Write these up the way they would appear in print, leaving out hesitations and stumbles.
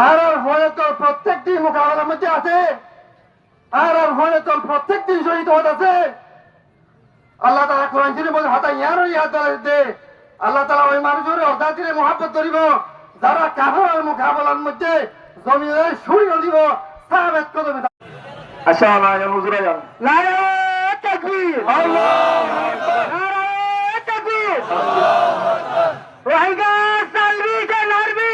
আর ভয়তল প্রত্যেকটি মোকাবেলার মধ্যে আছে, আর ভয়তল প্রত্যেকটি শহীদ আছে। আল্লাহ তালা কোরআন শরীফে বলে হাতা ইয়ারও ইয়াদ দে, আল্লাহ তালা ওই মানুষের অর্ধাতিরে মহাব্বত করিব যারা কাফের মোকাবেলার মধ্যে জমিনের সুরিও দিব সাহাবেত কদমে। আসসালামু আলাইকুম হুজুর আজম। নারায়ে তাকবীর, আল্লাহু আকবার, নারায়ে তাকবীর, আল্লাহু আকবার। রোহিঙ্গা সালভেশন আর্মি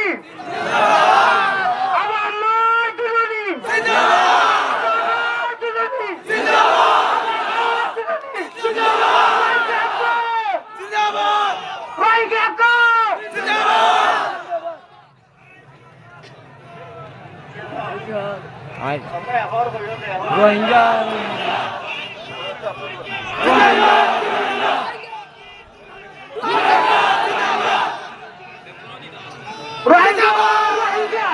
জিন্দাবাদ, আমার নয় দিলুনি জিন্দাবাদ, দিলুনি জিন্দাবাদ, জিন্দাবাদ, জিন্দাবাদ, রোহিঙ্গা কো জিন্দাবাদ। রোহিঙ্গা রোহিঙ্গা রোহিঙ্গা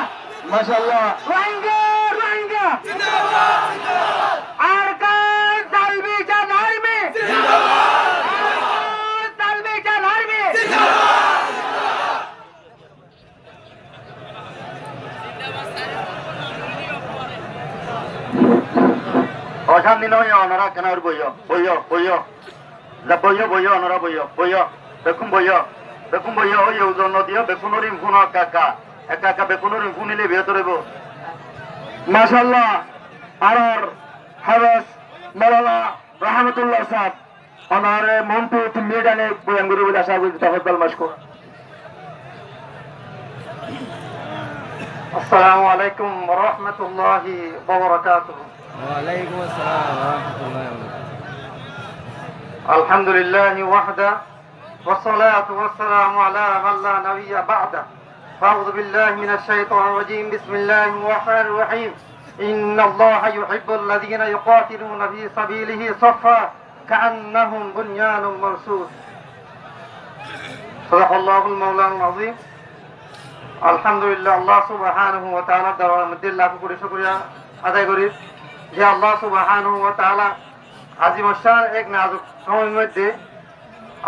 মাশাআল্লাহ। রোহিঙ্গা রোহিঙ্গা জিন্দাবাদ, জিন্দাবাদ। আর কার সালভেশন আর্মি জিন্দাবাদ, জিন্দাবাদ, সালভেশন আর্মি জিন্দাবাদ, জিন্দাবাদ। অশান্তি নয়, ওনারা কেন বইয় বইয় বইয় যা বইয় বইয় ওনারা বইয় বইয় বেকুম বইয় বেকুম বইয় ওই ওজন নদীয় বেকুনোর ইমফুন একা একা একা বেকুনোর ইমফুন নিলে বিয়ে ধরব। মাশাআল্লাহ। আর হাবেস মাওলানা রহমতুল্লাহ সাহেব ওনার মন্টু মেডানে বয়ান করে বলে আশা করি তফাদ্দাল মাশকুর। আসসালামু আলাইকুম ওয়া রাহমাতুল্লাহি ওয়া বারাকাতুহু। ওয়ালাইকুম আসসালাম ওয়া রাহমাতুল্লাহি ওয়া বারাকাতুহু। আলহামদুলিল্লাহি ওয়াহদা والصلاة والسلام على من لا نبي بعده. أعوذ بالله من الشيطان الرجيم. بسم الله الرحمن الرحيم. إن الله يحب الذين يقاتلون في سبيله صفا كأنهم بنيان مرصوص. صدق الله المولى العظيم. আলহামদুলিল্লাহ, আল্লাহ সুবহানাহু ওয়া তাআলা দরবারের মধ্যে লাখ কোটি শুকরিয়া আদায় করি যে আল্লাহ সুবহানাহু ওয়া তাআলা আজিম শান এক নাজুক সময়ের মধ্যে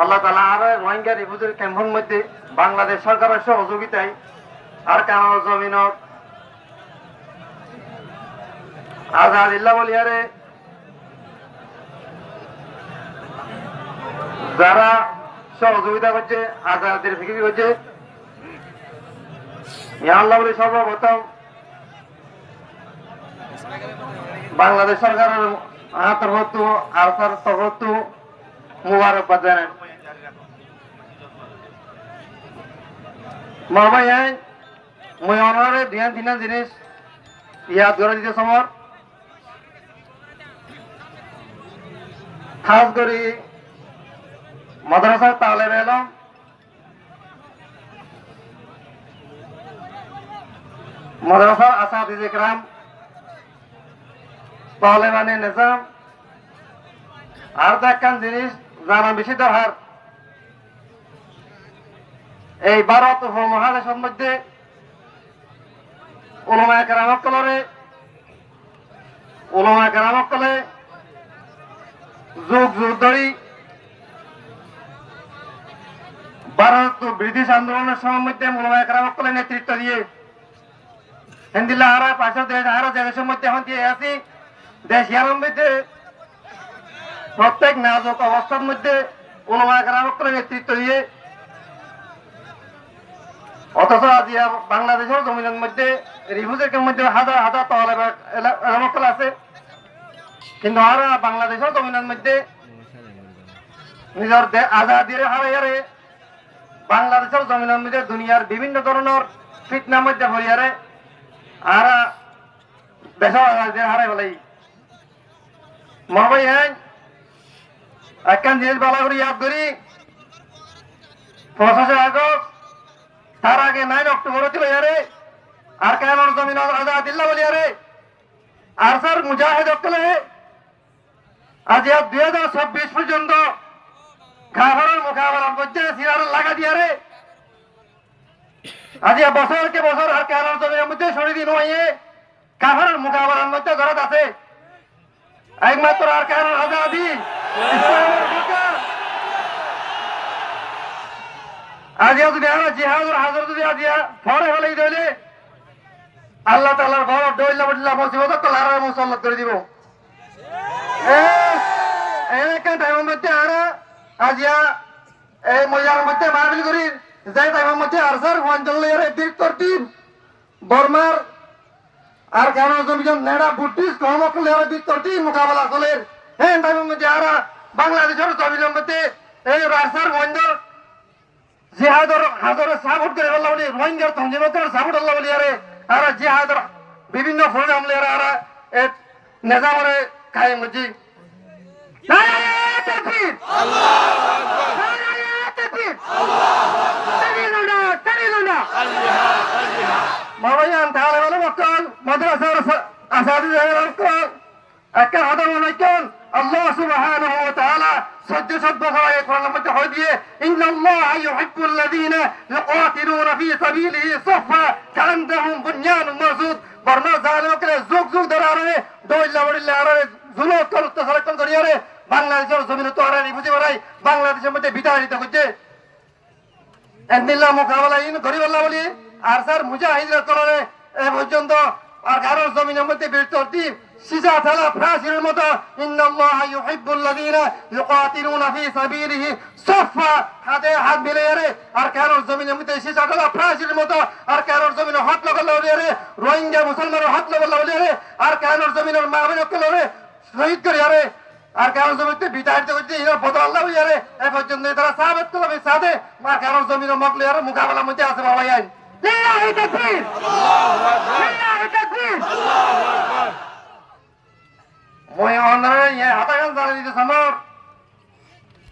আল্লাহ তাআলা আর রোহিঙ্গা রিফিউজি ক্যাম্পের মধ্যে বাংলাদেশ সরকারের সহযোগিতায় আর কানাডা জমিনত আজাদিল্লাহ বলিয়ারে যারা সহযোগিতা করছে, আজাদের ফিকির করছে, আল্লাহ বলে সর্বপ্রথম বাংলাদেশ সরকারের তরফতু আরসার তরফতু মুবারকবাদ জানাই। মহামাই মই অনারে ধ্যান দিনা জিনিস ইয়াদ করে দিতে সমর খাস করে মাদ্রাসার তালেব এলম মাদ্রাসার আসাদিজ ইকরাম তালেবানে নিজাম আর দেখান জিনিস জানা বেশি দরকার। এই ভারত উপমহাদেশের মধ্যে উলামায়ে কেরামকলে যুগ যুগ ধরে ভারত ব্রিটিশ আন্দোলনের সময় মধ্যে উলামায়ে কেরামকলে নেতৃত্ব দিয়ে হিন্দিল্লা হারা পাঁচশো দেশ হারা দেশের মধ্যে এখন দিয়ে আছি। দেশ ইয়ার মধ্যে প্রত্যেক নাজুক অবস্থার মধ্যে উলামায়ে কেরামকলে নেতৃত্ব দিয়ে, অথচ আজ বাংলাদেশের জমিনের মধ্যে রিফিউজির মধ্যে হাজার হাজার তালেব এলামকল আছে, কিন্তু আর বাংলাদেশের জমিনের মধ্যে নিজের আজাদিরে হারাইয়ারে বাংলাদেশের জমিনের মধ্যে দুনিয়ার বিভিন্ন ধরনের ফিতনার মধ্যে হইয়ারে আর দেশের আজাদিরে হারাই ফেলাই। মহাবাই একখান জিনিস বলা করি ইয়াদ করি 25 আগস্ট তার আগে 9 অক্টোবর ছিল ইয়ারে আর কেন জমিন আজাদিল্লাহ বলি ইয়ারে আর স্যার মুজাহিদ অকলে আজ 2026 পর্যন্ত কাফেরের মোকাবেলার মধ্যে সিরার লাগা দিয়ারে আজ বছরকে বছর আর কেন জমিনের মধ্যে শরীর নয় কাফেরের মোকাবেলার মধ্যে জড়িত আছে একমাত্র আর কেন আজাদি ইসলামের বিকাশ। আজিয়া যদি আমরা জিহাদুর হাজার যদি আজিয়া ফরে হলেই দিলে আল্লাহ তাআলার বড় দইলা বড়িলা মুসিবত কল আর মুসল্লাত করে দিব একা টাইমের মধ্যে আর আজিয়া এই মজার মধ্যে মাহফিল করি যাই টাইমের মধ্যে আর স্যার ওয়ানজলের বীর তরতিব বর্মার আর কেন জমিজন নেড়া বুটিস কমকলের বীর তরতিব মোকাবেলা চলে হ্যাঁ টাইমের মধ্যে আর বাংলাদেশের জমিনের মধ্যে এই রাস্তার ওয়ানজল জিহাদর হাজারে সাপোর্ট করে আল্লাহ বলি রোহিঙ্গার তঞ্জিমতের সাপোর্ট আল্লাহ বলি আরে আর জিহাদর বিভিন্ন প্রোগ্রাম লে আর নেজামরে কায়েম হচ্ছি নারায়ে তাকবীর আল্লাহু আকবার নারায়ে তাকবীর আল্লাহু আকবার তারিলুনা মাওয়ায়ান তাআলা বলে মক্কাল মাদ্রাসার আসাদিদের কল একটা হাদার মনাইকেন আল্লাহ সুবহানাহু ওয়া তাআলা সহ্য সহ্য করে কোরআনের মধ্যে হয় দিয়ে ইন্নাল্লাহা ইউহিব্বুল্লাযীনা ইউকাতিলুনা ফী সাবিলিহি সাফা কাআন্নাহুম বুনয়ানুম মারসুদ বর্মা জালিমকে যুগ যুগ ধরে আরে দইলা বড়িলা আরে জুলুম করতে সরকার করিয়ারে বাংলাদেশের জমিনে তো আরে বুঝি বড়াই বাংলাদেশের মধ্যে বিদায় নিতে হচ্ছে এমনিল্লাহ মোকাবেলা ইন গরিব আল্লাহ বলি আর স্যার মুজাহিদরা করে এ পর্যন্ত আর কারোর জমিনের মধ্যে বীর তরতিব সিজা থালা ফ্রাসির মতো ইন্নাল্লাহা ইউহিব্বুল্লাযীনা ইউকাতিলুনা ফী সাবিলিহি সাফা হাতে হাত মিলিয়ে আর কারোর জমিনের মধ্যে সিজা থালা ফ্রাসির মতো আর কারোর জমিনে হাত লাগালো রে রোহিঙ্গা মুসলমানের হাত লাগালো রে আর কারোর জমিনের মাহবিলকে রে শহীদ করে আরে আর কারোর জমিতে বিতাড়িত করছে এরা বদল আল্লাহ হইয়ারে এ পর্যন্ত তারা সাহাবাত করবে সাথে আর কারোর জমিনে মকলে আর মোকাবেলার মধ্যে আছে বাবা আইন লিল্লাহি তাকবীর আল্লাহু আকবার লিল্লাহি তাকবীর আল্লাহু আকবার মই অনরে ইয়া হাতাগান জানি দিতে সমর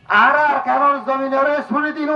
আর কারোর জমিনে রে শুনি দিন